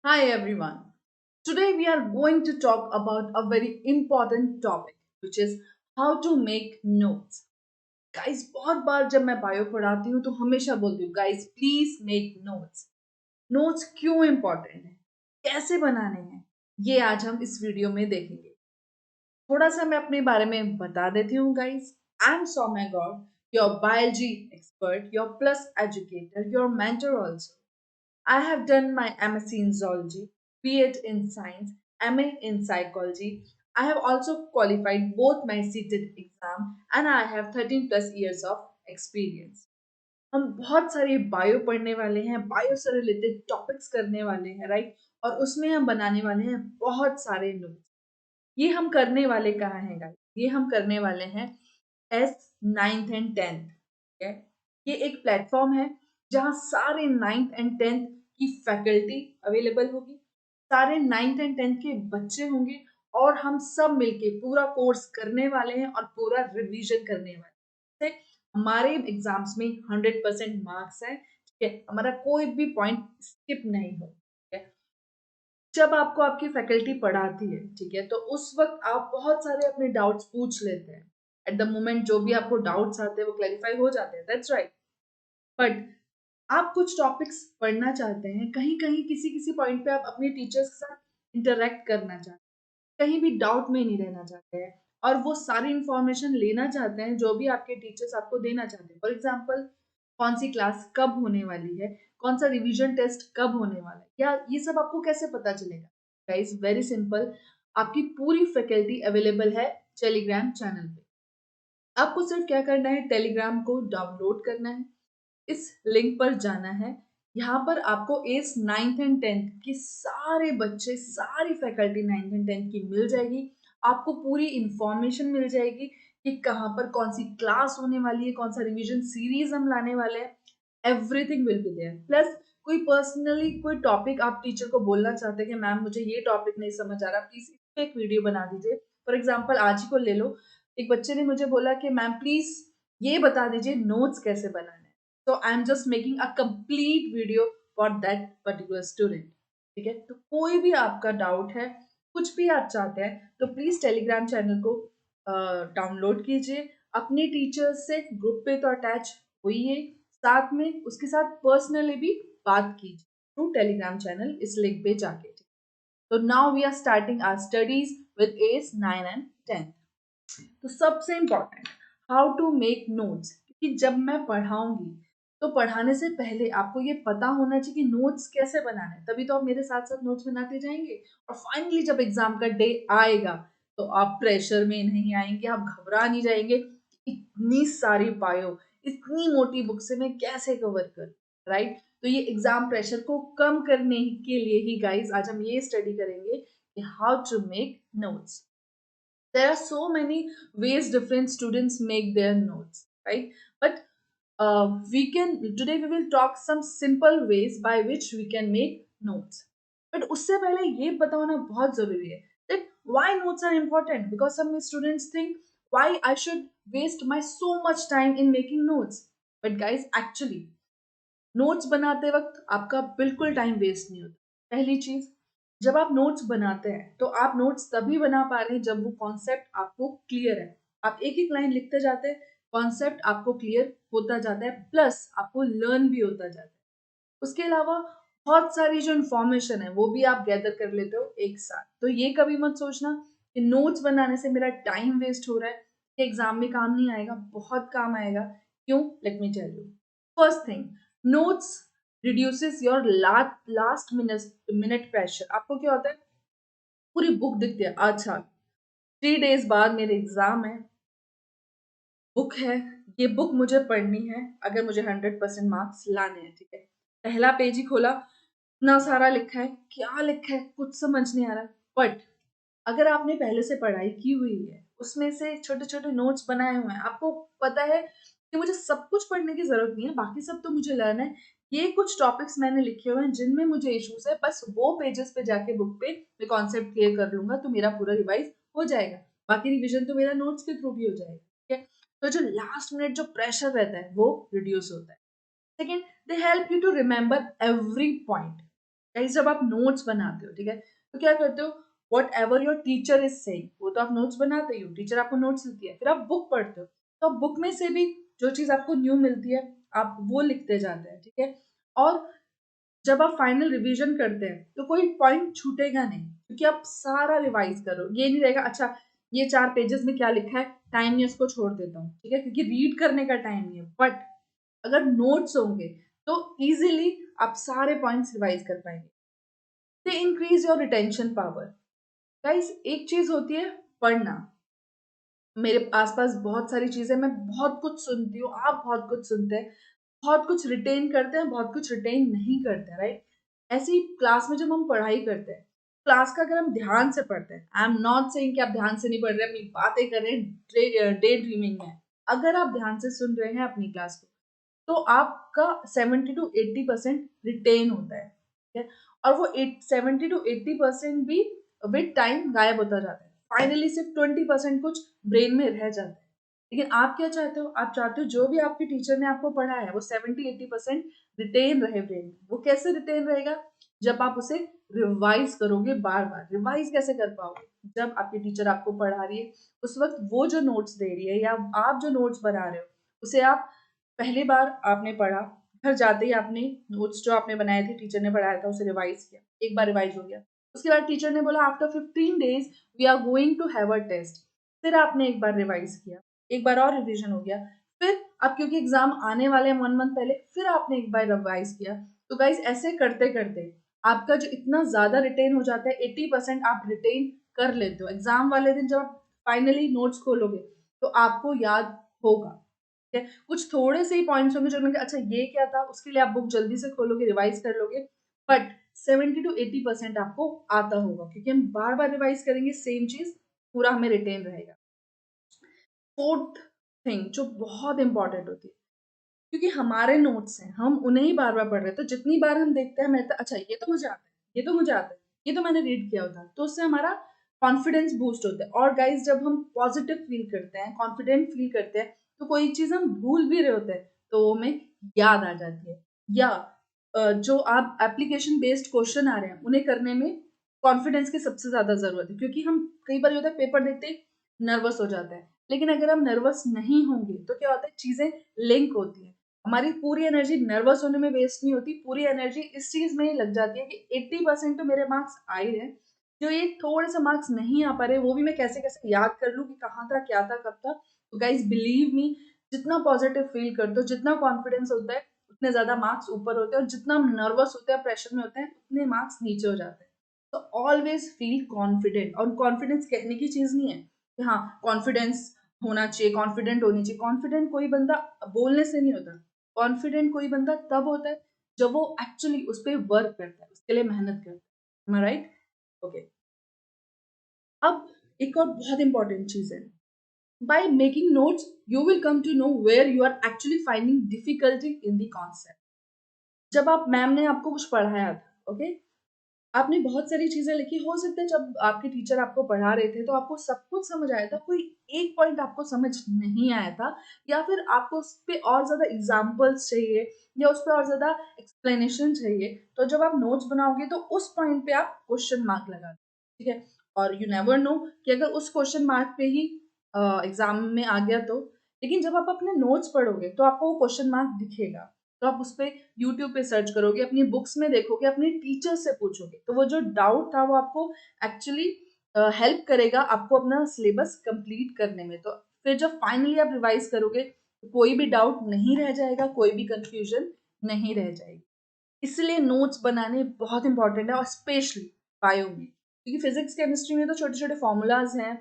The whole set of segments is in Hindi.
Hi everyone. Today we are going to talk about a very important topic which is how to make notes. Guys, बहुत बार जब मैं बायो पढ़ाती हूँ तो हमेशा बोलती हूँ guys please make notes. Notes क्यों इम्पोर्टेंट है, कैसे बनाने हैं, ये आज हम इस वीडियो में देखेंगे. थोड़ा सा मैं अपने बारे में बता देती हूँ guys. I am Saumya Gaur, your biology expert, your plus educator, your mentor also. I have done my MSc in zoology, B.Ed in science, MA in psychology. I have also qualified both my CETED exam and I have 13 plus years of experience. हम बहुत सारे बायो पढ़ने वाले हैं, बायो से रिलेटेड टॉपिक्स करने वाले हैं, राइट. और उसमें हम बनाने वाले हैं बहुत सारे नोट्स. ये हम करने वाले कहाँ हैं गाइस? ये हम करने वाले हैं एस नाइन्थ एंड टेंथ. ठीक है, ये एक प्लेटफॉर्म है जहाँ सारे नाइन्थ एंड टेंथ की फैकल्टी अवेलेबल होगी, सारे नाइन्थ एंड टेंथ के बच्चे होंगे और हम सब मिलके पूरा कोर्स करने वाले हैं और पूरा रिवीजन करने वाले हैं. हमारे एग्जाम्स में 100% मार्क्स है. ठीक है, हमारा कोई भी पॉइंट स्किप नहीं हो. ठीक है, जब आपको आपकी फैकल्टी पढ़ाती है, ठीक है, तो उस वक्त आप बहुत सारे अपने डाउट्स पूछ लेते हैं. एट द मोमेंट जो भी आपको डाउट्स आते हैं वो क्लैरिफाई हो जाते हैं, दैट्स राइट. बट आप कुछ टॉपिक्स पढ़ना चाहते हैं, कहीं कहीं किसी किसी पॉइंट पे आप अपने टीचर्स के साथ इंटरेक्ट करना चाहते हैं, कहीं भी डाउट में नहीं रहना चाहते हैं और वो सारी इंफॉर्मेशन लेना चाहते हैं जो भी आपके टीचर्स आपको देना चाहते हैं. फॉर एग्जाम्पल, कौन सी क्लास कब होने वाली है, कौन सा रिवीजन टेस्ट कब होने वाला है, या ये सब आपको कैसे पता चलेगा? Guys, very simple. आपकी पूरी फैकल्टी अवेलेबल है टेलीग्राम चैनल पे. आपको सिर्फ क्या करना है, टेलीग्राम को डाउनलोड करना है, इस लिंक पर जाना है. यहाँ पर आपको एज नाइन्थ एंड टेंथ के सारे बच्चे, सारी फैकल्टी नाइन्थ एंड टेंथ की मिल जाएगी. आपको पूरी इंफॉर्मेशन मिल जाएगी कि कहाँ पर कौन सी क्लास होने वाली है, कौन सा रिवीजन सीरीज हम लाने वाले हैं. Everything will be there. Plus कोई पर्सनली कोई टॉपिक आप टीचर को बोलना चाहते हैं कि मैम मुझे ये टॉपिक नहीं समझ आ रहा, प्लीज इस पे एक वीडियो बना दीजिए. फॉर एग्जाम्पल, आज ही को ले लो. एक बच्चे ने मुझे बोला कि मैम प्लीज ये बता दीजिए नोट्स कैसे बनाने. So I'm just making a complete video for that particular student. ठीक है, तो कोई भी आपका डाउट है, कुछ भी आप चाहते हैं, तो प्लीज टेलीग्राम चैनल को डाउनलोड कीजिए. अपने टीचर्स से ग्रुप पे तो अटैच होइए, साथ में उसके साथ पर्सनली भी बात कीजिए थ्रू टेलीग्राम चैनल, इस लिंक पे जाके. तो now we are starting our studies with age 9 and 10. तो सबसे important, how to make notes. क्योंकि जब मैं पढ़ाऊंगी तो पढ़ाने से पहले आपको ये पता होना चाहिए कि नोट्स कैसे बनाने हैं. तभी तो आप मेरे साथ साथ नोट्स बनाते जाएंगे और फाइनली जब एग्जाम का डे आएगा तो आप प्रेशर में नहीं आएंगे, आप घबरा नहीं जाएंगे. इतनी सारी बायो, इतनी मोटी बुक से मैं कैसे कवर कर, राइट. तो ये एग्जाम प्रेशर को कम करने के लिए ही गाइज आज हम ये स्टडी करेंगे कि how to make notes. There are so many ways different students make their notes, right? But we can today we will talk some simple ways by which we can make notes. But उससे पहले ये बताना बहुत जरूरी है that why notes are important, because some students think why I should waste my so much time in making notes. But guys, actually notes बनाते वक्त आपका बिल्कुल टाइम वेस्ट नहीं होता. पहली चीज, जब आप नोट्स बनाते हैं तो आप नोट्स तभी बना पा रहे हैं जब वो कॉन्सेप्ट आपको क्लियर है. आप एक एक लाइन लिखते जाते हैं, कॉन्सेप्ट आपको क्लियर होता जाता है, प्लस आपको लर्न भी होता जाता है. उसके अलावा बहुत सारी जो इन्फॉर्मेशन है वो भी आप गैदर कर लेते हो एक साथ. तो ये कभी मत सोचना कि नोट्स बनाने से मेरा टाइम वेस्ट हो रहा है, ये एग्जाम में काम नहीं आएगा. बहुत काम आएगा. क्यों? Let me tell you. First thing, notes reduces your last minute pressure. आपको क्या होता है, पूरी बुक दिखती है, अच्छा 3 डेज बाद मेरे एग्जाम है, बुक है, ये बुक मुझे पढ़नी है अगर मुझे 100% मार्क्स लाने हैं. ठीक है, पहला पेज ही खोला, इतना सारा लिखा है, क्या लिखा है कुछ समझ नहीं आ रहा. बट अगर आपने पहले से पढ़ाई की हुई है, उसमें से छोटे छोटे नोट्स बनाए हुए हैं, आपको पता है कि मुझे सब कुछ पढ़ने की जरूरत नहीं है, बाकी सब तो मुझे लर्न है. ये कुछ टॉपिक्स मैंने लिखे हुए हैं जिनमें मुझे इश्यूज है, बस वो पेजेस पे जाके बुक पे मैं कॉन्सेप्ट क्लियर कर लूंगा तो मेरा पूरा रिवाइज हो जाएगा. बाकी रिवीजन तो मेरा नोट्स के थ्रू भी हो जाएगा. ठीक है, तो जो लास्ट मिनट जो प्रेशर रहता है वो रिड्यूस होता है. Second, they help you to remember every point. Guys जब आप नोट्स बनाते हो, ठीक है, तो क्या करते हो, what ever your teacher is saying, वो तो आप नोट्स बनाते ही हो, टीचर आपको नोट्स देती है, फिर आप बुक पढ़ते हो, तो आप बुक में से भी जो चीज आपको न्यू मिलती है आप वो लिखते जाते हैं, ठीक है। और जब आप फाइनल रिवीजन करते हैं तो कोई पॉइंट छूटेगा नहीं, क्योंकि आप सारा रिवाइज करो, ये नहीं रहेगा अच्छा ये 4 पेजेस में क्या लिखा है, टाइम नहीं, उसको छोड़ देता हूँ, ठीक है, क्योंकि रीड करने का टाइम नहीं है। बट अगर नोट्स होंगे तो इजीली आप सारे पॉइंट्स रिवाइज कर पाएंगे। They increase your retention power. Guys एक चीज होती है पढ़ना, मेरे आसपास बहुत सारी चीजें, मैं बहुत कुछ सुनती हूँ, आप बहुत कुछ सुनते हैं, बहुत कुछ रिटेन करते हैं, बहुत कुछ रिटेन नहीं करते हैं, राइट। ऐसे ही क्लास में जब हम पढ़ाई करते हैं, क्लास का अगर हम ध्यान से पढ़ते हैं, आई एम नॉट सेइंग कि आप ध्यान से नहीं पढ़ रहे, अपनी बातें कर रहे हैं, डे ड्रीमिंग है, अगर आप ध्यान से सुन रहे हैं अपनी क्लास को, तो आपका 70 to 80% रिटेन होता है, ठीक है। और वो 70 to 80% भी विद टाइम गायब होता जाता है, फाइनली सिर्फ 20% कुछ ब्रेन में रह जाता है। लेकिन आप क्या चाहते हो, आप चाहते हो जो भी आपके टीचर ने आपको पढ़ाया है वो 70-80% रिटेन रहे ब्रेन में। वो कैसे रिटेन रहेगा, जब आप उसे रिवाइज करोगे, बार बार रिवाइज कैसे कर पाओगे, जब आपकी टीचर आपको पढ़ा रही है उस वक्त वो जो नोट्स दे रही है या आप जो नोट्स बना रहे हो उसे आप पहली बार आपने पढ़ा, घर जाते ही आपने नोट्स जो आपने बनाए थे, टीचर ने पढ़ाया था, उसे रिवाइज किया, एक बार रिवाइज हो गया, उसके बाद टीचर ने बोला after 15 days we are going to have a test, फिर आपने एक बार रिवाइज किया, एक बार और रिवीजन हो गया, फिर अब क्योंकि एग्जाम आने वाले हैं 1 month पहले, फिर आपने एक बार रिवाइज किया। तो गाइज ऐसे करते करते आपका जो इतना ज्यादा रिटेन हो जाता है, 80% आप रिटेन कर लेते हो, एग्जाम वाले दिन जब आप फाइनली नोट्स खोलोगे तो आपको याद होगा, ठीक है। कुछ थोड़े से ही पॉइंट्स होंगे जो लगे अच्छा ये क्या था, उसके लिए आप बुक जल्दी से खोलोगे, रिवाइज कर लोगे, बट 70 to 80% आपको आता होगा, क्योंकि हम बार बार रिवाइज करेंगे सेम चीज, पूरा हमें रिटेन रहेगा। फोर्थ थिंग जो बहुत इंपॉर्टेंट होती है, क्योंकि हमारे नोट्स हैं, हम उन्हें ही बार बार पढ़ रहे हैं, तो जितनी बार हम देखते हैं मैं तो अच्छा ये तो मुझे आता है, ये तो मुझे आता है, ये तो मैंने रीड किया होता, तो उससे हमारा कॉन्फिडेंस बूस्ट होता है। और गाइस जब हम पॉजिटिव फील करते हैं, कॉन्फिडेंट फील करते हैं, तो कोई चीज हम भूल भी रहे होते हैं तो वो हमें याद आ जाती है। या जो आप एप्लीकेशन बेस्ड क्वेश्चन आ रहे हैं उन्हें करने में कॉन्फिडेंस की सबसे ज्यादा जरूरत है, क्योंकि हम कई बार होता है पेपर देखते ही नर्वस हो जाता है, लेकिन अगर हम नर्वस नहीं होंगे तो क्या होता है, चीजें लिंक होती है, हमारी पूरी एनर्जी नर्वस होने में वेस्ट नहीं होती, पूरी एनर्जी इस चीज में ही लग जाती है कि 80% तो मेरे मार्क्स आ ही रहे, जो ये थोड़े से मार्क्स नहीं आ पा रहे वो भी मैं कैसे कैसे याद कर लूं कि कहाँ था, क्या था, कब था। तो गाइज बिलीव मी, जितना पॉजिटिव फील करते हो, जितना कॉन्फिडेंस होता है, उतने ज्यादा मार्क्स ऊपर होते हैं, और जितना नर्वस होते हैं, प्रेशर में होते हैं, उतने मार्क्स नीचे हो जाते हैं। तो ऑलवेज फील कॉन्फिडेंट, और कॉन्फिडेंस कहने की चीज नहीं है कि हाँ कॉन्फिडेंस होना चाहिए, कॉन्फिडेंट होनी चाहिए, कॉन्फिडेंट कोई बंदा बोलने से नहीं होता, कॉन्फिडेंट कोई बंदा तब होता है जब वो एक्चुअली उस पर वर्क करता है, उसके लिए मेहनत करता है, राइट। ओके, अब एक और बहुत इंपॉर्टेंट चीज है, by making notes you will come to know where you are actually finding difficulty in the concept। जब आप मैम ने आपको कुछ पढ़ाया था, ओके, आपने बहुत सारी चीजें लिखी, हो सकता है जब आपके टीचर आपको पढ़ा रहे थे तो आपको सब कुछ समझ आया था, कोई एक पॉइंट आपको समझ नहीं आया था, या फिर आपको उस पर और ज्यादा एग्जाम्पल्स चाहिए, या उस पर और ज्यादा एक्सप्लेनेशन चाहिए, तो जब आप नोट्स बनाओगे तो उस पॉइंट पे आप क्वेश्चन मार्क लगा, ठीक है। और यू नेवर नो कि अगर उस क्वेश्चन मार्क पे ही एग्जाम में आ गया तो, लेकिन जब आप अपने नोट्स पढ़ोगे तो आपको वो क्वेश्चन मार्क दिखेगा, तो आप उस पर यूट्यूब पे सर्च करोगे, अपनी बुक्स में देखोगे, अपने टीचर से पूछोगे, तो वो जो डाउट था वो आपको एक्चुअली हेल्प करेगा आपको अपना सिलेबस कंप्लीट करने में। तो फिर जब फाइनली आप रिवाइज करोगे तो कोई भी डाउट नहीं रह जाएगा, कोई भी कंफ्यूजन नहीं रह जाएगी। इसलिए नोट्स बनाने बहुत इंपॉर्टेंट है, और स्पेशली बायो में, क्योंकि फिजिक्स केमिस्ट्री में तो छोटे छोटे फॉर्मूलाज हैं,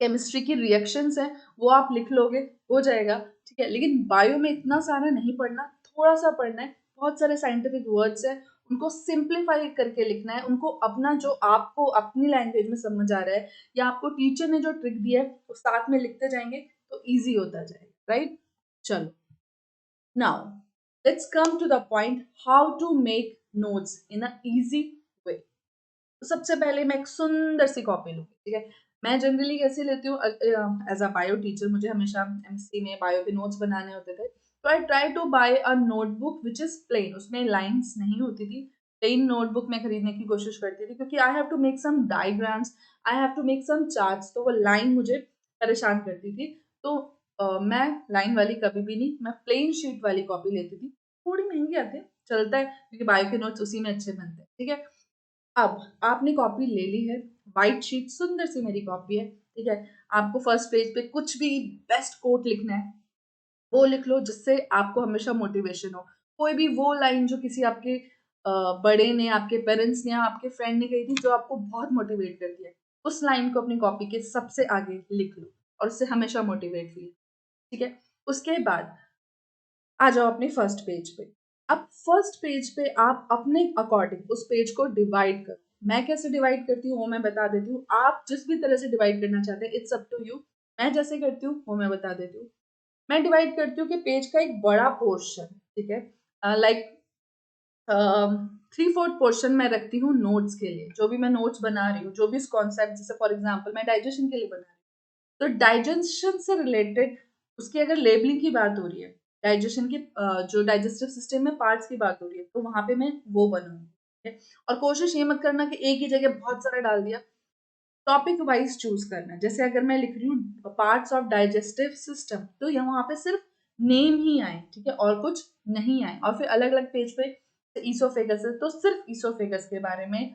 केमिस्ट्री की रिएक्शंस हैं, वो आप लिख लोगे, हो जाएगा, ठीक है। लेकिन बायो में इतना सारा नहीं पढ़ना, थोड़ा सा पढ़ना है, बहुत सारे साइंटिफिक वर्ड्स हैं, उनको सिंप्लीफाई करके लिखना है, उनको अपना जो आपको अपनी लैंग्वेज में समझ आ रहा है, या आपको टीचर ने जो ट्रिक दिया है वो साथ में लिखते जाएंगे तो ईजी होता जाएगा, राइट। चलो, now let's come to the point, how to make notes in a easy way. तो सबसे पहले मैं एक सुंदर सी कॉपी लूंगी, ठीक है। मैं जनरली कैसे लेती हूँ, एज अ बायो टीचर मुझे हमेशा एमएससी में बायो के नोट्स बनाने होते थे, तो I try to buy a notebook which is plain, उसमें लाइंस नहीं होती थी, प्लेन नोटबुक में खरीदने की कोशिश करती थी, क्योंकि I have to make some diagrams, I have to make some charts, तो वो लाइन मुझे परेशान करती थी। तो मैं लाइन वाली कभी भी नहीं, मैं प्लेन शीट वाली कॉपी लेती थी। थोड़ी महंगी आती है, चलता है, क्योंकि बायो के नोट्स उसी में अच्छे बनते हैं, ठीक है। अब आपने कॉपी ले ली है, व्हाइट शीट सुंदर सी मेरी कॉपी है, ठीक है। आपको फर्स्ट पेज पे कुछ भी बेस्ट कोट लिखना है, वो लिख लो जिससे आपको हमेशा मोटिवेशन हो। कोई भी वो लाइन जो किसी आपके बड़े ने, आपके पेरेंट्स ने या आपके फ्रेंड ने कही थी, जो आपको बहुत मोटिवेट करती है, उस लाइन को अपनी कॉपी के सबसे आगे लिख लो और उससे हमेशा मोटिवेट फील, ठीक है। उसके बाद आ जाओ अपने फर्स्ट पेज पे। अब फर्स्ट पेज पे आप अपने अकॉर्डिंग उस पेज को डिवाइड करो। मैं कैसे डिवाइड करती हूँ वो मैं बता देती हूँ, आप जिस भी तरह से डिवाइड करना चाहते हैं इट्स अप टू यू। मैं जैसे करती हूँ वो मैं बता देती हूँ। मैं डिवाइड करती हूँ कि पेज का एक बड़ा पोर्शन, ठीक है, लाइक 3/4 पोर्शन मैं रखती हूँ नोट्स के लिए, जो भी मैं नोट्स बना रही हूँ, जो भी कॉन्सेप्ट, जैसे फॉर एग्जाम्पल मैं डाइजेशन के लिए बना रही हूँ, तो डाइजेशन से रिलेटेड उसकी अगर लेबलिंग की बात हो रही है, डाइजेशन के जो डाइजेस्टिव सिस्टम में पार्ट्स की बात हो रही है, तो वहां पे मैं वो बनाऊंगी, ठीक है। और कोशिश ये मत करना कि एक ही जगह बहुत सारा डाल दिया, टॉपिक वाइज चूज करना है। जैसे अगर मैं लिख रही हूँ पार्ट्स ऑफ डाइजेस्टिव सिस्टम, तो यहाँ वहां पे सिर्फ नेम ही आए, ठीक है, और कुछ नहीं आए। और फिर अलग अलग पेज पे ईसोफेगस है तो सिर्फ ईसोफेगस के बारे में,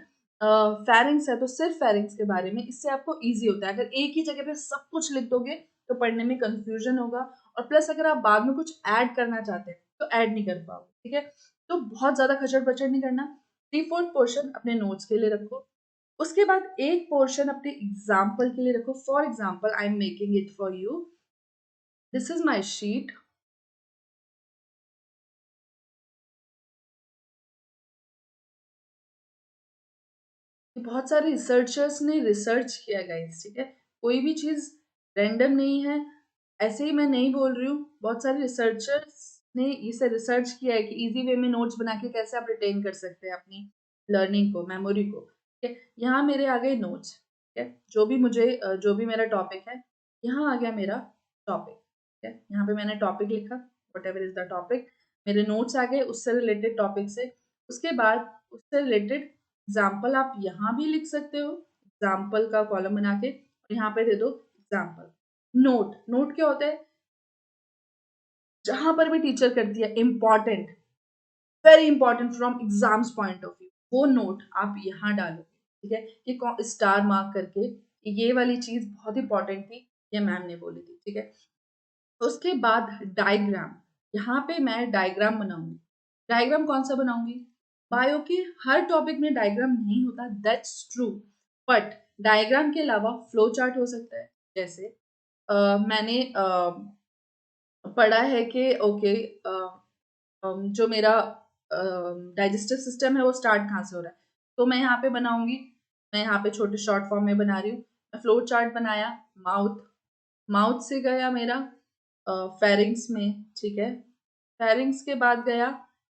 फेरिंग्स है तो सिर्फ फेरिंग्स के बारे में। इससे आपको इजी होता है। अगर एक ही जगह पे सब कुछ लिख दोगे तो पढ़ने में कंफ्यूजन होगा, और प्लस अगर आप बाद में कुछ ऐड करना चाहते हैं तो ऐड नहीं कर पाओगे, ठीक है। तो बहुत ज्यादा खचड़ बचड़ नहीं करना। 3/4 पोर्शन अपने नोट्स के लिए रखो। उसके बाद एक पोर्शन अपने एग्जाम्पल के लिए रखो। For example I am making it for you, this is my sheet. बहुत सारे रिसर्चर्स ने रिसर्च किया गाइस, ठीक है। कोई भी चीज रैंडम नहीं है, ऐसे ही मैं नहीं बोल रही हूँ। बहुत सारे रिसर्चर्स ने इसे रिसर्च किया है कि इजी वे में नोट्स बना के कैसे आप रिटेन कर सकते हैं अपनी लर्निंग को, मेमोरी को, ठीक है। यहाँ मेरे आ गए नोट्स, ठीक है, जो भी मुझे जो भी मेरा टॉपिक है, यहाँ आ गया मेरा टॉपिक, ठीक है। यहाँ पे मैंने टॉपिक लिखा, what ever is the topic, मेरे नोट्स आ गए उससे रिलेटेड टॉपिक से। उसके बाद उससे रिलेटेड एग्जाम्पल आप यहाँ भी लिख सकते हो, एग्जाम्पल का कॉलम बना के, और यहाँ पे दे दो एग्जाम्पल। नोट, नोट क्या होता है, जहां पर भी टीचर करती है important, very important from exams point of view, वो नोट आप यहाँ डालोगे, ठीक है। ये स्टार मार्क करके, ये वाली चीज बहुत इंपॉर्टेंट थी, ये मैम ने बोली थी, ठीक है। उसके बाद डायग्राम, यहाँ पे मैं डायग्राम बनाऊंगी। डायग्राम कौन सा बनाऊंगी, बायो के हर टॉपिक में डायग्राम नहीं होता, दैट्स ट्रू, बट डायग्राम के अलावा फ्लो चार्ट हो सकता है। जैसे मैंने पढ़ा है कि ओके, जो मेरा डाइजेस्टिव सिस्टम है वो स्टार्ट कहाँ से हो रहा है, तो मैं यहाँ पे बनाऊंगी। मैं यहाँ पे छोटे शॉर्ट फॉर्म में बना रही हूँ। मैं फ्लो चार्ट बनाया, माउथ, माउथ से गया मेरा फेरिंग्स में, ठीक है। फेरिंग्स के बाद गया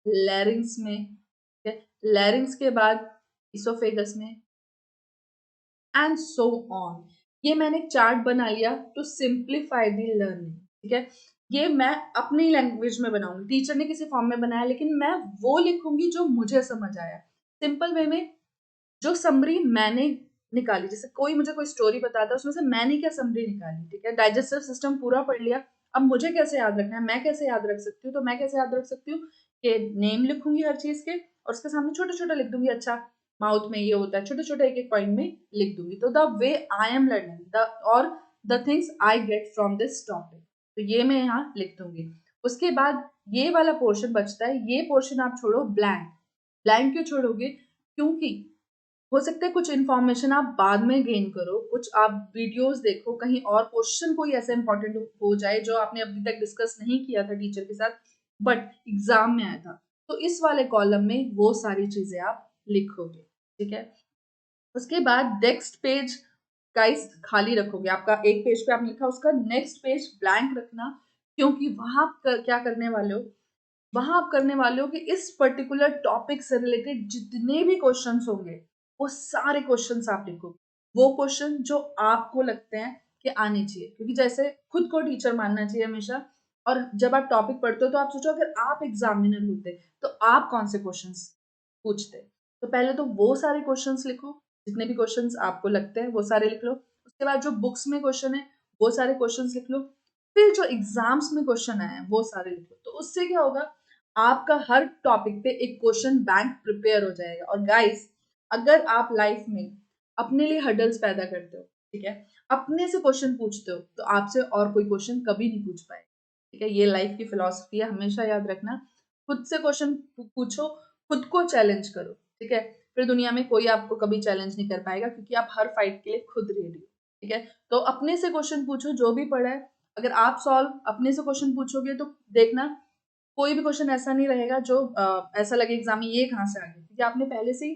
लैरिंग्स में, ठीक है। लैरिंग्स के बाद इसोफेगस में, एंड सो ऑन। ये मैंने एक चार्ट बना लिया टू सिंप्लीफाई दी लर्निंग, ठीक है। ये मैं अपनी लैंग्वेज में बनाऊंगी, टीचर ने किसी फॉर्म में बनाया, लेकिन मैं वो लिखूंगी जो मुझे समझ आया, सिंपल वे में। जो समरी मैंने निकाली, जैसे कोई मुझे कोई स्टोरी बताता है, उसमें से मैंने क्या समरी निकाली, ठीक है। डाइजेस्टिव सिस्टम पूरा पढ़ लिया, अब मुझे कैसे याद रखना है, मैं कैसे याद रख सकती हूँ, तो मैं कैसे याद रख सकती हूँ कि नेम लिखूंगी हर चीज के, और उसके सामने छोटे छोटे लिख दूंगी, अच्छा माउथ में ये होता है, छोटे छोटे एक एक पॉइंट में लिख दूंगी। तो the way I am learning the, और the things I get from this topic, तो ये मैं यहाँ लिख दूंगी। उसके बाद ये वाला पोर्शन बचता है, ये पोर्शन आप छोड़ो ब्लैंक। ब्लैंक क्यों छोड़ोगे, क्योंकि हो सकता है कुछ इन्फॉर्मेशन आप बाद में गेन करो, कुछ आप वीडियोस देखो, कहीं और क्वेश्चन कोई ऐसा इंपॉर्टेंट हो जाए जो आपने अभी तक डिस्कस नहीं किया था टीचर के साथ, बट एग्जाम में आया था, तो इस वाले कॉलम में वो सारी चीजें आप लिखोगे, ठीक है। उसके बाद नेक्स्ट पेज गाइस खाली रखोगे, आपका एक पेज पे आपने लिखा, उसका नेक्स्ट पेज ब्लैंक रखना, क्योंकि वहां क्या करने वाले हो, वहां आप करने वाले हो कि इस पर्टिकुलर टॉपिक से रिलेटेड जितने भी क्वेश्चंस होंगे, वो सारे क्वेश्चंस आप लिखो। वो क्वेश्चन जो आपको लगते हैं कि आने चाहिए, क्योंकि जैसे खुद को टीचर मानना चाहिए हमेशा। और जब आप टॉपिक पढ़ते हो तो आप सोचो, अगर आप एग्जामिनर होते तो आप कौन से क्वेश्चंस पूछते। तो पहले तो वो सारे क्वेश्चंस लिखो, जितने भी क्वेश्चंस आपको लगते हैं वो सारे लिख लो। उसके बाद जो बुक्स में क्वेश्चन है वो सारे क्वेश्चंस लिख लो। फिर जो एग्जाम्स में क्वेश्चन आए हैं वो सारे लिख लो। तो उससे क्या होगा, आपका हर टॉपिक पे एक क्वेश्चन बैंक प्रिपेयर हो जाएगा। और गाइस, अगर आप लाइफ में अपने लिए हर्डल्स पैदा करते हो, ठीक है, अपने से क्वेश्चन पूछते हो, तो आपसे और कोई क्वेश्चन कभी नहीं पूछ पाए। ठीक है, ये लाइफ की फिलॉसफी है, हमेशा याद रखना। खुद से क्वेश्चन पूछो, खुद को चैलेंज करो, ठीक है। फिर दुनिया में कोई आपको कभी चैलेंज नहीं कर पाएगा, क्योंकि आप हर फाइट के लिए खुद रेडी हो। ठीक है, तो अपने से क्वेश्चन पूछो, जो भी पढ़ा है अगर आप सॉल्व अपने से क्वेश्चन पूछोगे तो देखना कोई भी क्वेश्चन ऐसा नहीं रहेगा जो ऐसा लगे एग्जाम में ये कहाँ से आ गया, क्योंकि आपने पहले से ही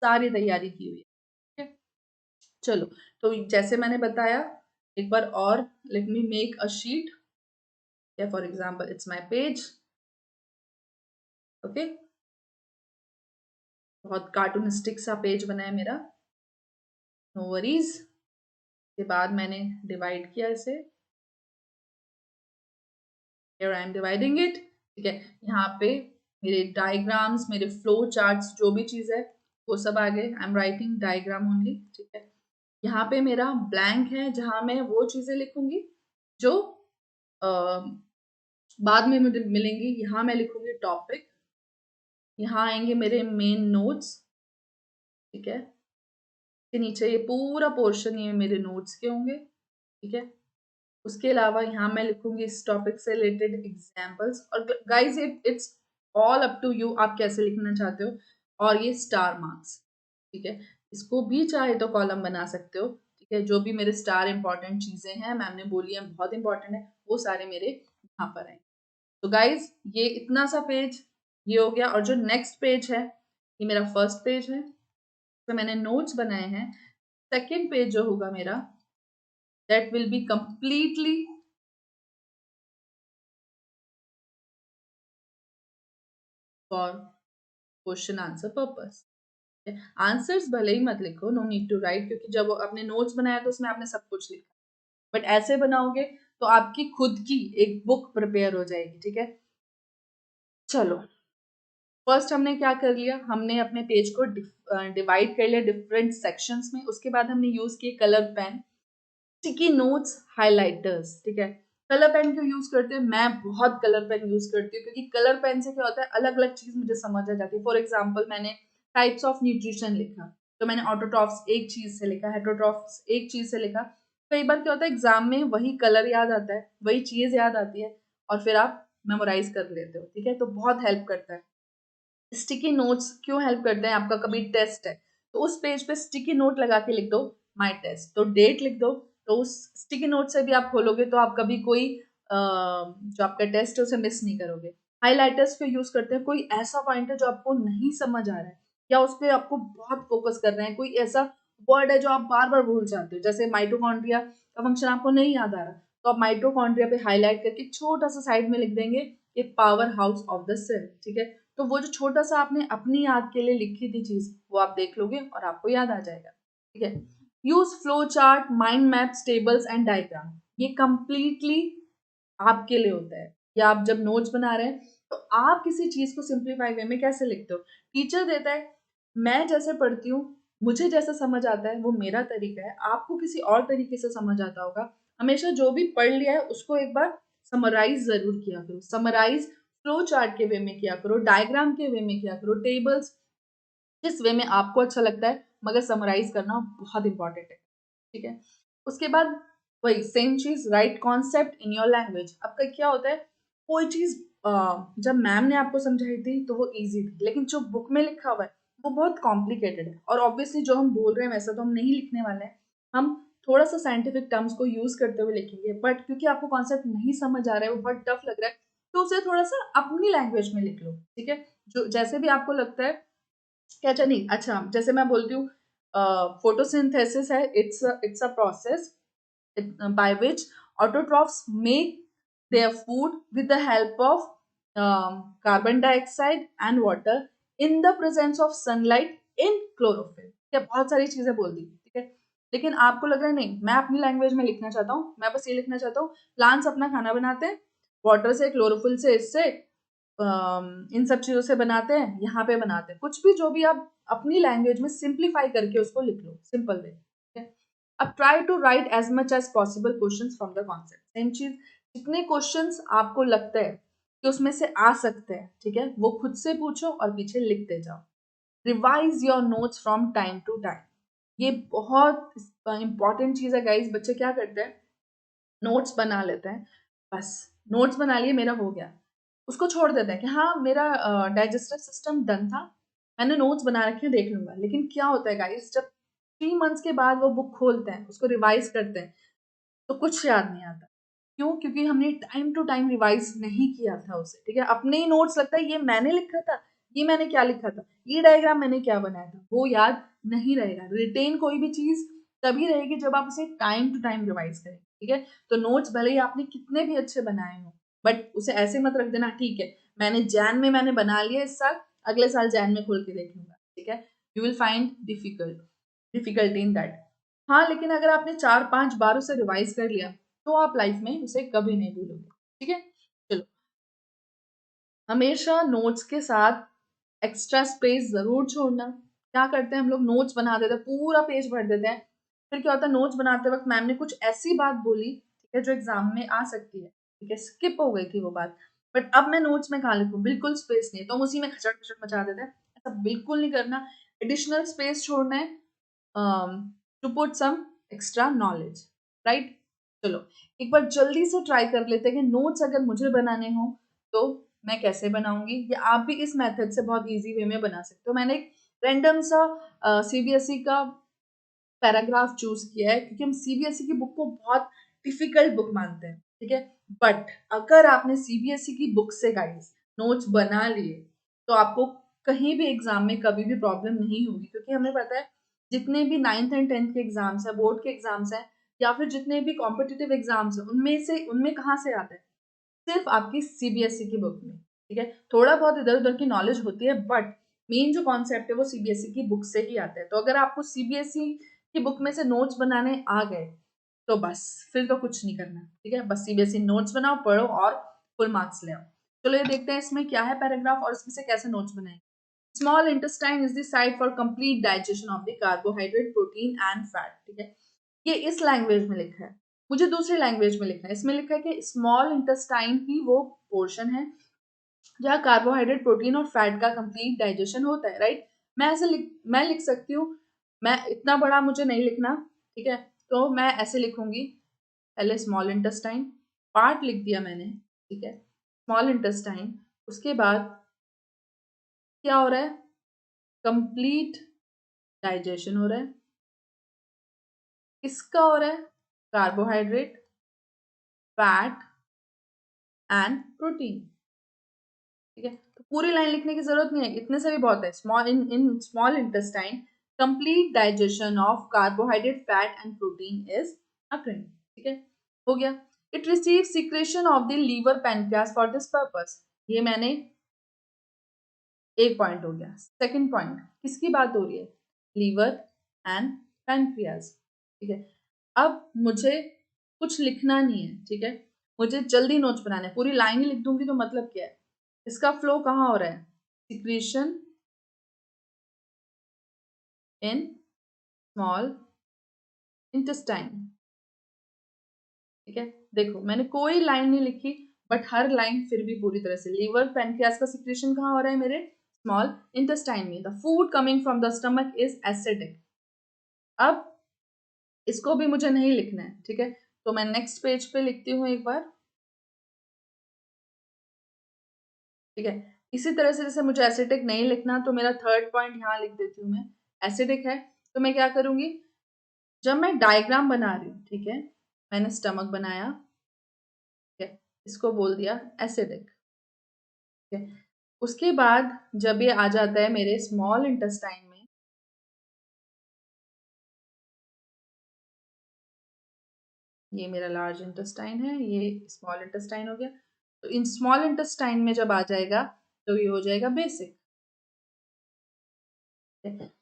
सारी तैयारी की हुई है। ठीक है, चलो, तो जैसे मैंने बताया एक बार और, let me make a sheet, या for example it's my page. Okay, बहुत कार्टूनिस्टिक सा पेज बना है मेरा, नो वरीज। के बाद मैंने डिवाइड किया इसे, here I am dividing it। ठीक है, यहाँ पे मेरे डायग्राम्स, मेरे फ्लो चार्ट्स, जो भी चीज है वो सब आ गए। I am writing diagram only. ठीक है, यहाँ पे मेरा ब्लैंक है जहां मैं वो चीजें लिखूंगी जो बाद में मुझे मिलेंगी। यहाँ मैं लिखूंगी टॉपिक, यहाँ आएंगे मेरे मेन नोट्स। ठीक है, के नीचे ये पूरा पोर्शन ये मेरे नोट्स के होंगे। ठीक है, उसके अलावा यहाँ मैं लिखूंगी इस टॉपिक से रिलेटेड एग्जाम्पल्स। और guys it's all up to you, आप कैसे लिखना चाहते हो। और ये स्टार मार्क्स, ठीक है, इसको भी चाहे तो कॉलम बना सकते हो। ठीक है, जो भी मेरे स्टार इंपॉर्टेंट चीजें हैं, मैम ने बोली है बहुत इंपॉर्टेंट है, वो सारे मेरे यहाँ पर हैं। तो गाइज ये इतना सा पेज ये हो गया। और जो नेक्स्ट पेज है ये मेरा फर्स्ट पेज है, तो मैंने नोट्स बनाए हैं। सेकेंड पेज जो होगा मेरा, that will be completely for question answer purpose. Answers भले ही मत लिखो, नो नीड टू राइट, क्योंकि जब आपने नोट्स बनाया तो उसमें आपने सब कुछ लिखा। बट ऐसे बनाओगे तो आपकी खुद की एक बुक प्रिपेयर हो जाएगी। ठीक है, चलो, फर्स्ट हमने क्या कर लिया, हमने अपने पेज को डिवाइड कर लिया डिफरेंट सेक्शंस में। उसके बाद हमने यूज किए colour pen, sticky notes, highlighters. ठीक है, कलर पेन क्यों यूज करते हैं, मैं बहुत कलर पेन यूज करती हूँ, क्योंकि कलर पेन से क्या होता है, अलग अलग चीज मुझे समझ आ जाती है। फॉर एग्जाम्पल मैंने टाइप्स ऑफ न्यूट्रिशन लिखा, तो मैंने ऑटोट्रॉफ्स एक चीज से लिखा, हेटरोट्रॉफ्स एक चीज से लिखा। कई बार क्या होता है एग्जाम में वही कलर याद आता है, वही चीज याद आती है, और फिर आप मेमोराइज कर लेते हो। ठीक है, तो बहुत हेल्प करता है। स्टिकी नोट्स क्यों हेल्प करते हैं, आपका कभी टेस्ट है तो उस पेज पे स्टिकी नोट लगा के लिख दो माय टेस्ट, तो डेट लिख दो। तो उस स्टिकी नोट से भी आप खोलोगे तो आप कभी कोई जो आपका टेस्ट है उसे मिस नहीं करोगे। हाइलाइटर्स क्यों यूज करते हैं, कोई ऐसा पॉइंट है जो आपको नहीं समझ आ रहा है, या उस पर आपको बहुत फोकस कर रहे हैं, कोई ऐसा वर्ड है जो आप बार बार भूल जाते हो, जैसे माइटोकॉन्ड्रिया का फंक्शन आपको नहीं याद आ रहा, तो आप माइटोकॉन्ड्रिया पे हाईलाइट करके छोटा सा साइड में लिख देंगे, ये powerhouse of the cell. ठीक है, तो वो जो छोटा सा आपने अपनी याद के लिए लिखी थी चीज, वो आप देख लोगे और आपको याद आ जाएगा। ठीक है, use flow chart, mind maps, tables and diagram, ये कंप्लीटली आपके लिए होता है। या आप जब नोट्स बना रहे हैं तो आप किसी चीज को सिंप्लीफाई वे में कैसे लिखते हो, टीचर देता है, मैं जैसे पढ़ती हूँ मुझे जैसा समझ आता है वो मेरा तरीका है, आपको किसी और तरीके से समझ आता होगा। हमेशा जो भी पढ़ लिया है उसको एक बार समराइज जरूर किया करो, समराइज फ्लो चार्ट के वे में किया करो, डायग्राम के वे में किया करो, टेबल्स, जिस वे में आपको अच्छा लगता है, मगर समराइज करना बहुत इंपॉर्टेंट है। ठीक है, उसके बाद वही सेम चीज, right concept in your language. आपका क्या होता है, कोई चीज जब मैम ने आपको समझाई थी तो वो इजी थी, लेकिन जो बुक में लिखा हुआ है वो बहुत कॉम्प्लिकेटेड है। और ऑब्वियसली जो हम बोल रहे हैं वैसा तो हम नहीं लिखने वाले हैं, हम थोड़ा सा साइंटिफिक टर्म्स को यूज करते हुए लिखेंगे। बट क्योंकि आपको कॉन्सेप्ट नहीं समझ आ रहा है, वो बहुत टफ लग रहा है, तो उसे थोड़ा सा अपनी लैंग्वेज में लिख लो। ठीक है, जो जैसे भी आपको लगता है कि अच्छा नहीं, अच्छा जैसे मैं बोलती हूँ फोटोसिंथेसिस है, it's a process by which autotrophs make their food with the help of carbon dioxide and water in the presence of sunlight in chlorophyll। क्या बहुत सारी चीजें बोल दी, ठीक है, लेकिन आपको लग रहा है नहीं, मैं अपनी लैंग्वेज में लिखना चाहता हूँ, मैं बस ये लिखना चाहता हूँ, प्लांट्स अपना खाना बनाते हैं वाटर से, क्लोरोफिल से, इससे इन सब चीजों से बनाते हैं, यहाँ पे बनाते हैं। कुछ भी जो भी आप अपनी लैंग्वेज में सिंप्लीफाई करके उसको लिख लो, सिंपल वे। ठीक है, अब try to write as much as possible questions from the concept. Same चीज, जितने क्वेश्चंस आपको लगता है कि उसमें से आ सकते हैं, ठीक है, वो खुद से पूछो और पीछे लिखते जाओ। Revise your notes from time to time. ये बहुत इंपॉर्टेंट चीज है गाइस। बच्चे क्या करते हैं, नोट्स बना लेते हैं, बस नोट्स बना लिए, मेरा हो गया, उसको छोड़ देते हैं कि हाँ मेरा डाइजेस्टिव सिस्टम डन था, मैंने नोट्स बना रखे हैं, देख लूंगा। लेकिन क्या होता है गाइस, जब 3 मंथ्स के बाद वो बुक खोलते हैं, उसको रिवाइज करते हैं, तो कुछ याद नहीं आता। क्यों? क्योंकि हमने टाइम टू टाइम रिवाइज नहीं किया था उसे। ठीक है, अपने ही नोट्स लगता है ये मैंने लिखा था, ये मैंने क्या लिखा था, ये डायग्राम मैंने क्या बनाया था, वो याद नहीं रहेगा। रिटेन कोई भी चीज तभी रहेगी जब आप उसे टाइम टू टाइम रिवाइज करें। ठीक है, तो नोट्स भले ही आपने कितने भी अच्छे बनाए हो, बट उसे ऐसे मत रख देना, ठीक है मैंने जैन में मैंने बना लिया इस साल, अगले साल जैन में खोल के देख लूंगा। ठीक है, you will find difficulty in that. हाँ, लेकिन अगर आपने 4-5 बार उसे रिवाइज कर लिया, तो आप लाइफ में उसे कभी नहीं भूलोगे। ठीक है, चलो, हमेशा नोट्स के साथ एक्स्ट्रा स्पेस जरूर छोड़ना। क्या करते हैं हम लोग, नोट्स बना देते हैं, पूरा पेज भर देते हैं, फिर क्या होता है, नोट्स बनाते वक्त मैम ने कुछ ऐसी बात बोली, ठीक है, जो एग्जाम में आ सकती है, ठीक है, स्किप हो गई थी वो बात, बट अब मैं नोट्स में कहाँ लिखूं, बिल्कुल स्पेस नहीं है, तो हम उसी में खचड़ खचड़ मचा देते हैं। ऐसा बिल्कुल नहीं करना, एडिशनल स्पेस छोड़ना है to put some extra knowledge, right. चलो, एक बार जल्दी से ट्राई कर लेते हैं कि नोट्स अगर मुझे बनाने हो तो मैं कैसे बनाऊंगी, या आप भी इस मेथड से बहुत इजी वे में बना सकते हो। मैंने एक रैंडम सा सीबीएसई का पैराग्राफ चूज किया है, क्योंकि हम सीबीएसई की बुक को बहुत डिफिकल्ट बुक मानते हैं। ठीक है, बट अगर आपने सीबीएसई की बुक से गाइस नोट्स बना लिए, तो आपको कहीं भी एग्जाम में कभी भी प्रॉब्लम नहीं होगी, क्योंकि हमें पता है जितने भी 9th एंड 10th के एग्जाम्स है, बोर्ड के एग्जाम्स हैं, या फिर जितने भी कॉम्पिटिटिव एग्जाम्स है, उनमें कहाँ से आता है, सिर्फ आपकी सीबीएसई की बुक में। ठीक है, थोड़ा बहुत इधर उधर की नॉलेज होती है, बट मेन जो कॉन्सेप्ट है वो सीबीएसई की बुक से ही आता है। तो अगर आपको सीबीएसई की बुक में से नोट्स बनाने आ गए, तो बस फिर तो कुछ नहीं करना। ठीक है, बस सीबीएसई नोट्स बनाओ, पढ़ो और फुल मार्क्स ले आओ। चलो ये देखते हैं इसमें क्या है पैराग्राफ और इसमें से कैसे नोट्स बनाए। Small intestine is the site for complete digestion of the carbohydrate, protein and fat. ठीक है, ये इस लैंग्वेज में लिखा है, मुझे दूसरी लैंग्वेज में लिखा है। इसमें लिखा है कि स्मॉल इंटेस्टाइन ही वो पोर्शन है जहाँ कार्बोहाइड्रेट, प्रोटीन और फैट का कंप्लीट डाइजेशन होता है, राइट। मैं लिख सकती हूँ, मैं इतना बड़ा मुझे नहीं लिखना, ठीक है, तो मैं ऐसे लिखूंगी, पहले स्मॉल इंटेस्टाइन, पार्ट लिख दिया मैंने, ठीक है, स्मॉल इंटेस्टाइन, उसके बाद क्या हो रहा है, कंप्लीट डाइजेशन हो रहा है, किसका हो रहा है, कार्बोहाइड्रेट, फैट एंड प्रोटीन। ठीक है, तो पूरी लाइन लिखने की जरूरत नहीं है, इतने से भी बहुत है। Small in small intestine complete digestion of carbohydrate, fat and protein is occurring. ठीक है, हो गया। It receive secretion of the liver pancreas for this purpose, ये मैंने एक पॉइंट हो गया। सेकंड पॉइंट, किसकी बात हो रही है, लीवर एंड पैनक्रियास। ठीक है, अब मुझे कुछ लिखना नहीं है, ठीक है, मुझे जल्दी नोट्स बनाने हैं, पूरी लाइन ही लिख दूंगी तो मतलब क्या है, इसका फ्लो कहाँ हो रहा है, सिक्रीशन इन स्मॉल इंटेस्टाइन। ठीक है, देखो मैंने कोई लाइन नहीं लिखी, बट हर लाइन फिर भी पूरी तरह से, लीवर पैनक्रियास का सिक्रीशन कहाँ हो रहा है, मेरे स्मॉल इंटेस्टाइन में। The food coming from the stomach is acidic. अब इसको भी मुझे नहीं लिखना है, ठीक है, तो मैं नेक्स्ट पेज पे लिखती हूँ एक बार। ठीक है, इसी तरह से जैसे मुझे एसिडिक नहीं लिखना, तो मेरा थर्ड पॉइंट यहाँ लिख देती हूँ मैं, एसिडिक है, तो मैं क्या करूंगी, जब मैं डायग्राम बना रही हूँ, ठीक है, मैंने स्टमक बनाया, ठीक है, इसको बोल दिया एसिडिक। ठीक है, उसके बाद जब ये आ जाता है मेरे स्मॉल इंटेस्टाइन में, ये मेरा लार्ज इंटेस्टाइन है, ये स्मॉल इंटेस्टाइन हो गया, तो इन स्मॉल इंटेस्टाइन में जब आ जाएगा तो ये हो जाएगा बेसिक।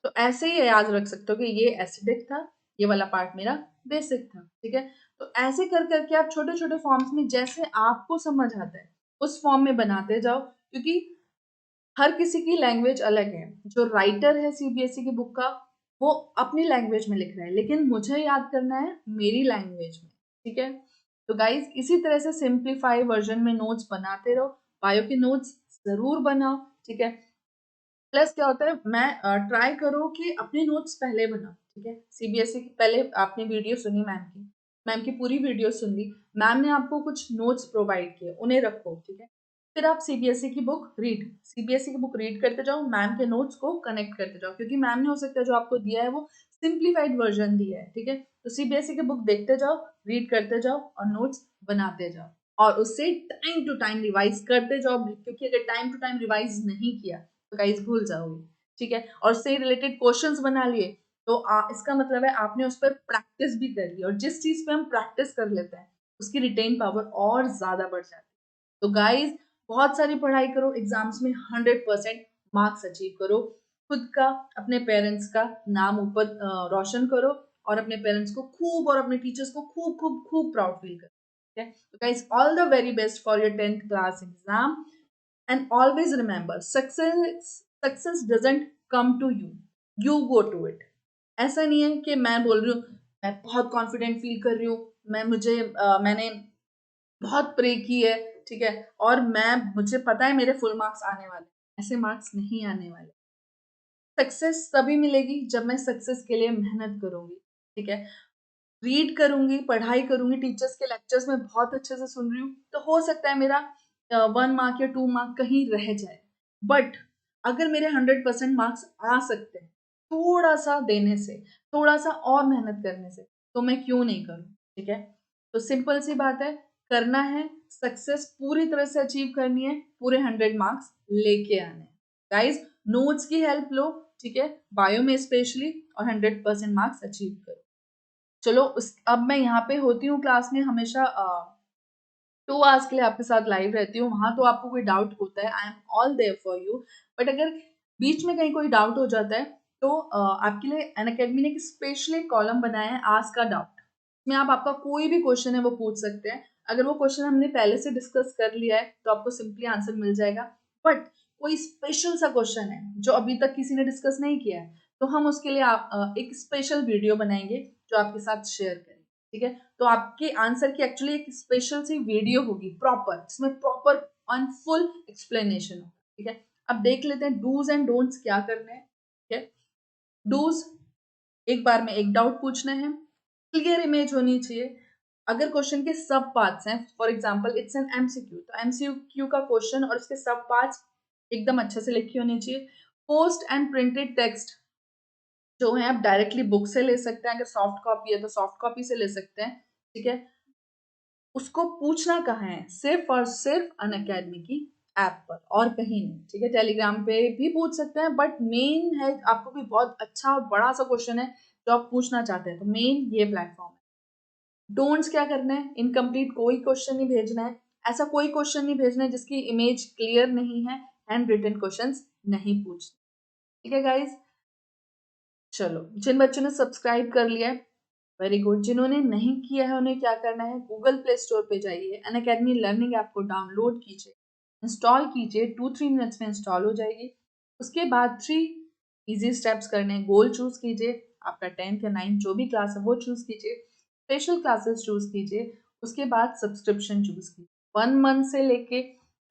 तो ऐसे ही याद रख सकते हो कि ये एसिडिक था, ये वाला पार्ट मेरा बेसिक था। ठीक है, तो ऐसे कर करके आप छोटे छोटे फॉर्म्स में जैसे आपको समझ आता है उस फॉर्म में बनाते जाओ, क्योंकि हर किसी की लैंग्वेज अलग है। जो राइटर है सीबीएसई की बुक का, वो अपनी लैंग्वेज में लिख रहा है, लेकिन मुझे याद करना है मेरी लैंग्वेज में, ठीक है। तो गाइज इसी तरह से सिंप्लीफाई वर्जन में नोट्स बनाते रहो, बायो के नोट्स जरूर बनाओ, ठीक है। प्लस क्या होता है, मैं ट्राई करो कि अपने नोट्स पहले बनाओ, ठीक है। सीबीएसई की पहले आपने वीडियो सुनी मैम की पूरी वीडियो सुन ली, मैम ने आपको कुछ नोट्स प्रोवाइड किए, उन्हें रखो, ठीक है। फिर आप सीबीएसई की बुक रीड करते जाओ, मैम के नोट्स को कनेक्ट करते जाओ, क्योंकि मैम ने हो सकता है जो आपको दिया है वो सिंप्लीफाइड वर्जन दिया है, ठीक है। तो सीबीएसई की बुक देखते जाओ, रीड करते जाओ और नोट्स बनाते जाओ, और उससे टाइम टू टाइम रिवाइज करते जाओ, क्योंकि अगर टाइम टू टाइम रिवाइज नहीं किया तो गाइस भूल जाओगे, ठीक है। और से रिलेटेड क्वेश्चंस बना लिए तो इसका मतलब है आपने उस पर प्रैक्टिस भी कर ली, और जिस चीज पे हम प्रैक्टिस कर लेते हैं उसकी रिटेन पावर और ज्यादा बढ़ जाती है। तो गाइस बहुत सारी पढ़ाई करो, एग्जाम्स में 100% मार्क्स अचीव करो, खुद का अपने पेरेंट्स का नाम ऊपर रोशन करो, और अपने पेरेंट्स को खूब और अपने टीचर्स को खूब खूब खूब प्राउड फील करो, ठीक है। तो guys all the very best for your 10th class exam, and always remember success doesn't come to you go to it। ऐसा नहीं है कि मैं बोल रही हूँ मैं बहुत कॉन्फिडेंट फील कर रही हूँ, मैंने बहुत प्रे की है, ठीक है, और मुझे पता है मेरे फुल मार्क्स आने वाले, ऐसे मार्क्स नहीं आने वाले। सक्सेस तभी मिलेगी जब मैं सक्सेस के लिए मेहनत करूंगी, ठीक है। रीड करूंगी, पढ़ाई करूंगी, टीचर्स के लेक्चर्स में बहुत अच्छे से सुन रही हूँ, तो हो सकता है मेरा 1 मार्क या 2 मार्क कहीं रह जाए, बट अगर मेरे 100% मार्क्स आ सकते हैं थोड़ा सा देने से, थोड़ा सा और मेहनत करने से, तो मैं क्यों नहीं करूँ, ठीक है। तो सिंपल सी बात है, करना है, सक्सेस पूरी तरह से अचीव करनी है, पूरे 100 मार्क्स लेके आने हैं। गाइज नोट्स की हेल्प लो, ठीक है, बायो में स्पेशली, और 100% मार्क्स अचीव करो। चलो अब मैं यहाँ पे होती हूँ क्लास में हमेशा 2 आवर्स के लिए आपके साथ लाइव रहती हूँ, वहां तो आपको कोई डाउट होता है, I am all there for you. But अगर बीच में कहीं कोई डाउट हो जाता है तो आपके लिए अनअकैडमी ने एक स्पेशली कॉलम बनाया है, आस्क का डाउट। इसमें आप आपका कोई भी क्वेश्चन है वो पूछ सकते हैं। अगर वो क्वेश्चन हमने पहले से डिस्कस कर लिया है तो आपको सिंपली आंसर मिल जाएगा, बट कोई स्पेशल सा क्वेश्चन है जो अभी तक किसी ने डिस्कस नहीं किया है, तो हम उसके लिए एक स्पेशल वीडियो बनाएंगे जो आपके साथ शेयर करेंगे, ठीक है। तो आपके आंसर की एक्चुअली एक स्पेशल सी वीडियो होगी प्रॉपर, जिसमें प्रॉपर एंड फुल एक्सप्लेनेशन होगा, ठीक है। अब देख लेते हैं डूज एंड डोंट्स क्या करने हैं, ठीक है। डूज, एक बार में एक डाउट पूछना है, क्लियर इमेज होनी चाहिए। अगर क्वेश्चन के सब पार्ट्स हैं, for example it's an MCQ, तो एमसीक्यू का क्वेश्चन और उसके सब पार्ट्स एकदम अच्छे से लिखे होने चाहिए। पोस्ट एंड प्रिंटेड टेक्स्ट जो है आप डायरेक्टली बुक से ले सकते हैं, अगर सॉफ्ट कॉपी है तो सॉफ्ट कॉपी से ले सकते हैं, ठीक है। उसको पूछना कहाँ है, सिर्फ और सिर्फ अनअकैडमी की ऐप पर और कहीं नहीं, ठीक है। टेलीग्राम पे भी पूछ सकते हैं, बट मेन है आपको भी बहुत अच्छा बड़ा सा क्वेश्चन है जो आप पूछना चाहते हैं, तो मेन ये प्लेटफॉर्म है। डोंट्स क्या करना है, इनकम्प्लीट कोई क्वेश्चन नहीं भेजना है, ऐसा कोई क्वेश्चन नहीं भेजना है जिसकी इमेज क्लियर नहीं है, हैंड रिटन क्वेश्चन नहीं पूछना, ठीक है गाइज। चलो जिन बच्चों ने सब्सक्राइब कर लिया है वेरी गुड, जिन्होंने नहीं किया है उन्हें क्या करना है, गूगल प्ले स्टोर पे जाइए, अनअकैडमी लर्निंग ऐप को डाउनलोड कीजिए, इंस्टॉल कीजिए, 2-3 मिनट्स में इंस्टॉल हो जाएगी। उसके बाद 3 इजी स्टेप्स करने हैं, गोल चूज कीजिए, आपका 10th या 9th जो भी क्लास है वो चूज कीजिए, स्पेशल क्लासेस चूज कीजिए, उसके बाद सब्सक्रिप्शन चूज कीजिए। 1 मंथ से लेके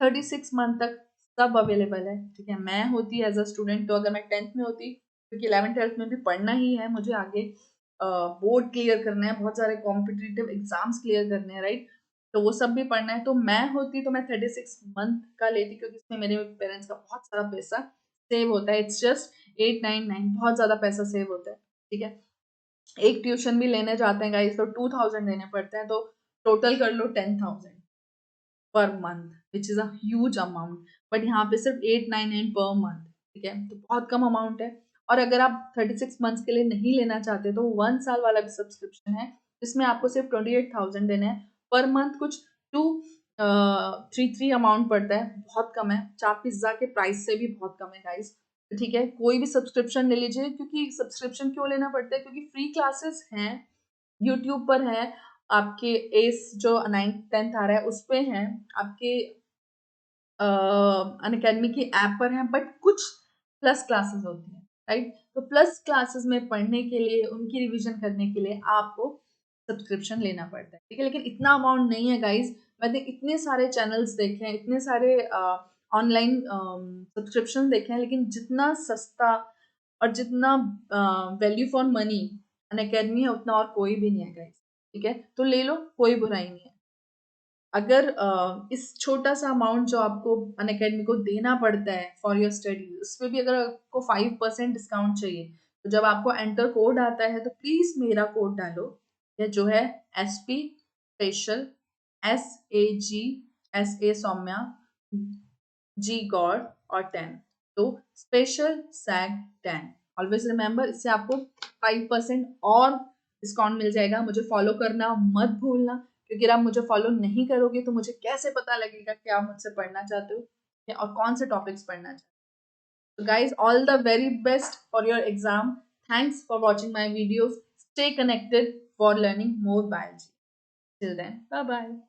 36 मंथ तक सब अवेलेबल है, ठीक है। मैं होती एज अ स्टूडेंट, तो अगर मैं 10th में होती, क्योंकि 11th 12th में भी पढ़ना ही है मुझे, आगे बोर्ड क्लियर करना है, बहुत सारे कॉम्पिटिटिव एग्जाम्स क्लियर करने हैं, राइट, तो वो सब भी पढ़ना है। तो मैं होती तो मैं 36 मंथ का लेती, क्योंकि इसमें मेरे पेरेंट्स का बहुत सारा पैसा सेव होता है, इट्स जस्ट 899, बहुत ज्यादा पैसा सेव होता है, ठीक है। एक ट्यूशन भी लेने जाते हैं गाइस तो 2000 देने पड़ते हैं, तो टोटल कर लो 10,000 per month, which is a huge amount, but यहाँ पे सिर्फ 899 पर मंथ, ठीक है, तो बहुत कम अमाउंट है। और अगर आप 36 मंथ्स के लिए नहीं लेना चाहते तो 1 साल वाला भी सब्सक्रिप्शन है, जिसमें आपको सिर्फ 28,000 देने हैं पर मंथ, कुछ 233 अमाउंट पड़ता है, बहुत कम है, चाट पिज्जा के प्राइस से भी बहुत कम है गाइस, ठीक है। कोई भी सब्सक्रिप्शन ले लीजिए, क्योंकि सब्सक्रिप्शन क्यों लेना पड़ता है, क्योंकि फ्री क्लासेस हैं, यूट्यूब पर है, आपके एस जो 9th 10th आ रहा है उस पे हैं, आपके अन अकेडमी की ऐप पर हैं, बट कुछ प्लस क्लासेस होती हैं, राइट? तो प्लस क्लासेस में पढ़ने के लिए, उनकी रिवीजन करने के लिए आपको सब्सक्रिप्शन लेना पड़ता है, ठीक है? लेकिन इतना अमाउंट नहीं है गाइज। मैंने इतने सारे चैनल्स देखे हैं, इतने सारे ऑनलाइन सब्सक्रिप्शन देखे हैं, लेकिन जितना सस्ता और जितना value for money Unacademy है, उतना और कोई भी नहीं है गाइज, ठीक है? तो ले लो, कोई बुराई नहीं है। अगर इस छोटा सा अमाउंट जो आपको अनअकैडमी को देना पड़ता है फॉर योर स्टडी, उसमें भी अगर आपको 5% डिस्काउंट चाहिए, तो जब आपको एंटर कोड आता है तो प्लीज मेरा कोड डालो, ये जो है SP special, SAG Saumya, G Gaur और 10, तो स्पेशल SAG 10। ऑलवेज रिमेंबर, इससे आपको 5% और डिस्काउंट मिल जाएगा। मुझे फॉलो करना मत भूलना, क्योंकि अगर आप मुझे फॉलो नहीं करोगे तो मुझे कैसे पता लगेगा कि आप मुझसे पढ़ना चाहते हो और कौन से टॉपिक्स पढ़ना चाहते हो। तो guys, all the very best for your exam. Thanks for watching my videos. Stay connected for learning more biology. Till then, bye bye.